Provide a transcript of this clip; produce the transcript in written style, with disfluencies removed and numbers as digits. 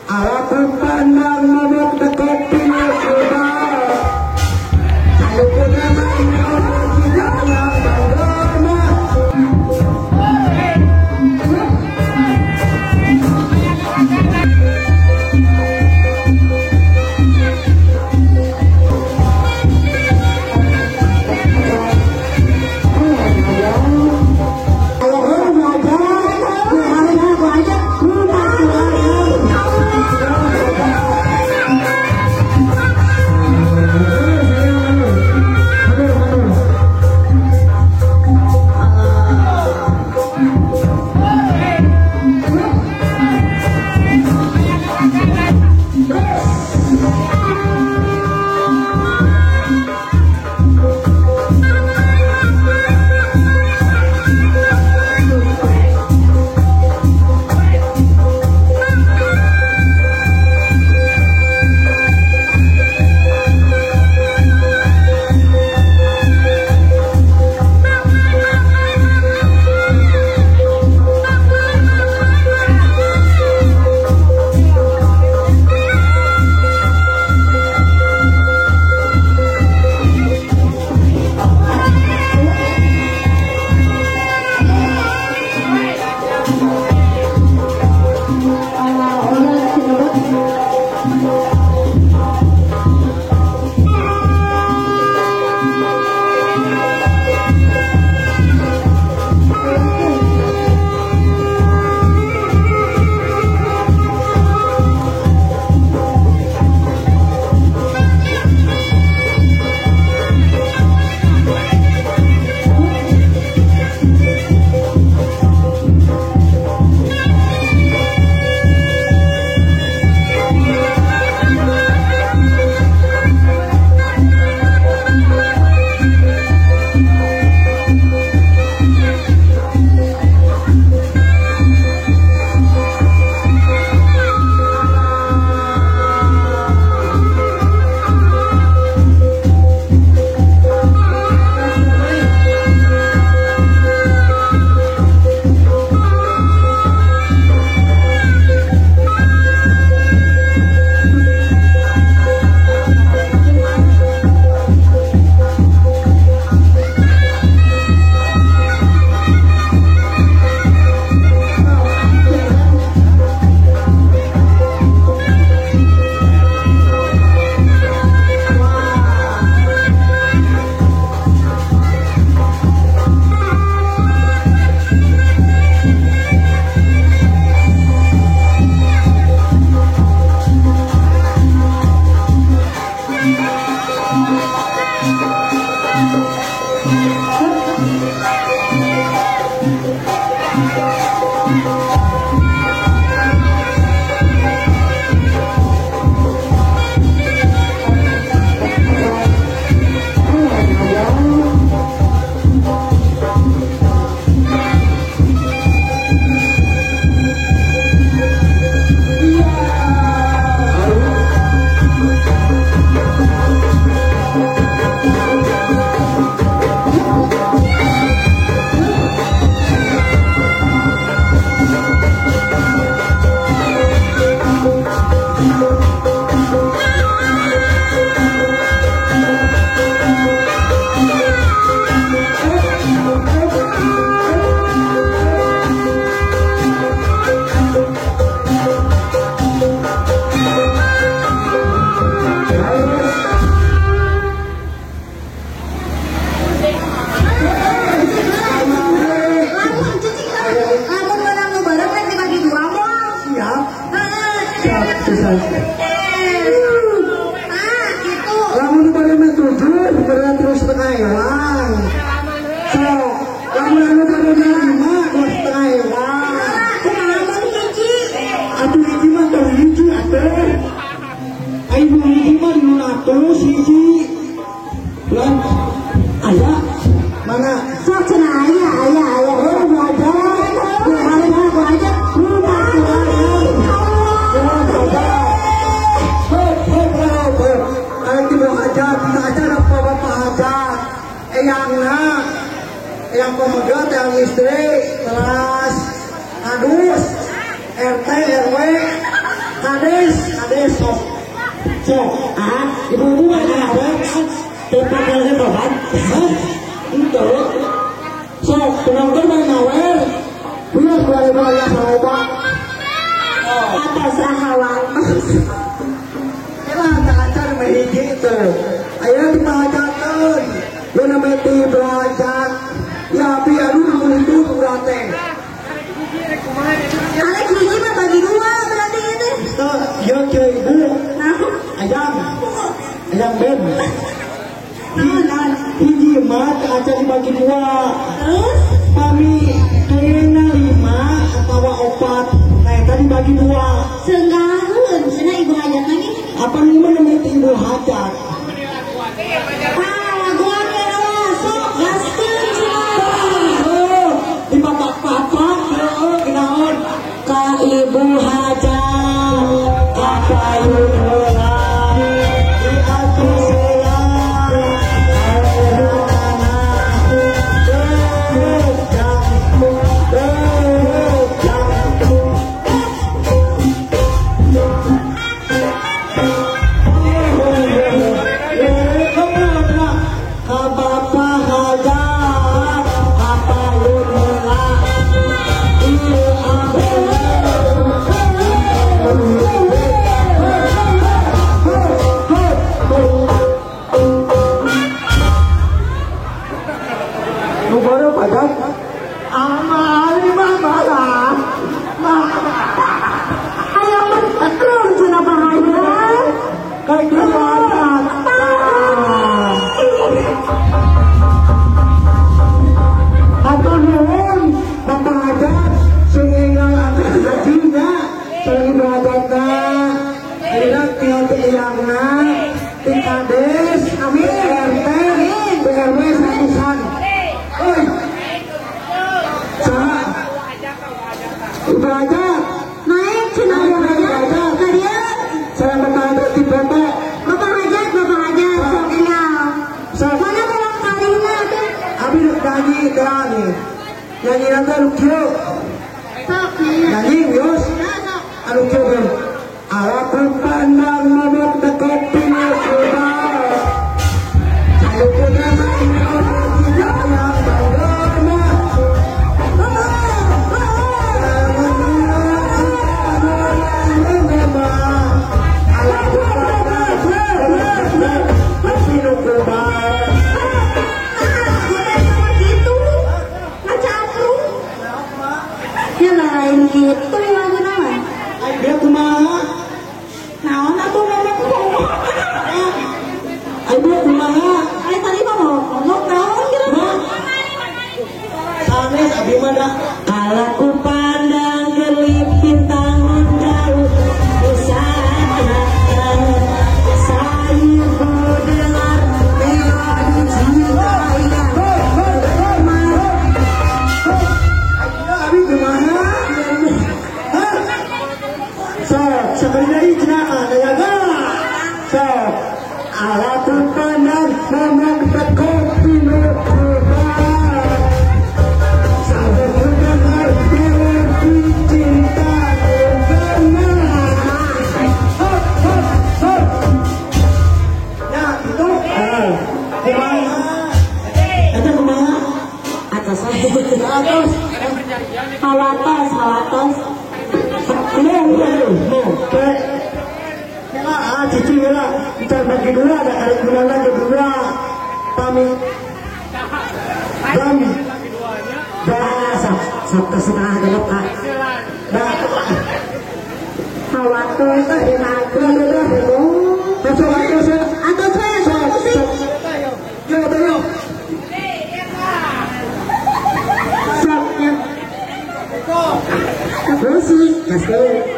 Alapun pandang mabok dekok pindah sudah. Alapun naman orang tidak yang banggana. Lamun pada metode berat terus setengah hewan. So, lamun anu pada lima terus setengah hewan. Kumaha hiji? Atuh hiji mah teu hiji atuh. Ayo hiji mah 200 hiji. Lan aya mana? Sok cenah aya. Oh, wajar. Harga aku aja. Yang pemuda, yang istri, kelas adus, RT, RW, KD, Kades sok. Ibu mana tempat kalian tobat? Itu. Sok penonton main awal. Biar keluarga sama Atas rahawan. Emang acar mahiji itu. Ayo dibacakan. Lu namanya belajar. Ya biar lu itu berarti. Ada gigi mah bagi dua berarti itu. Ya ibu. Ayam ben. Hiji mah acar dibagi dua. Terus? Kami kayaknya 5 atau 4. Nah tadi bagi 2. Senggaheun cenah ibu hajat lagi. Apa nih namanya ibu hajat? Gua kira sok gaskeun cenah. Di papak-papak kenaon ka ibu hajat ka payung heula di atuh selang nyanyi nanti Alukio nyanyi Yus Alukio kan ala pandang mabok dekat pindah sudah saya punya ini orang tidak yang bagaimana ala pandang pindah sudah lain gitu ya naon? Dia kumaha? Naon atuh memang ngomong. Dia kumaha? Ai tadi mah ngomong naon gitu. Sanes abi mah Kala ku pandang kelip bintang jauh usana saya mendengar melodi cinta yang abi kumaha? Sebenarnya ijna daya gala. Ala pandang memang kopi nukuban. Sampai mendengar melodi cinta ya itu. Kumaha? Eta kumaha? atas Atas. hawatos Oke. Cici mila kita bagi dua ada kali gunakan kedua pamit dan sok setengah gelap kak hawatos atau saya musik musik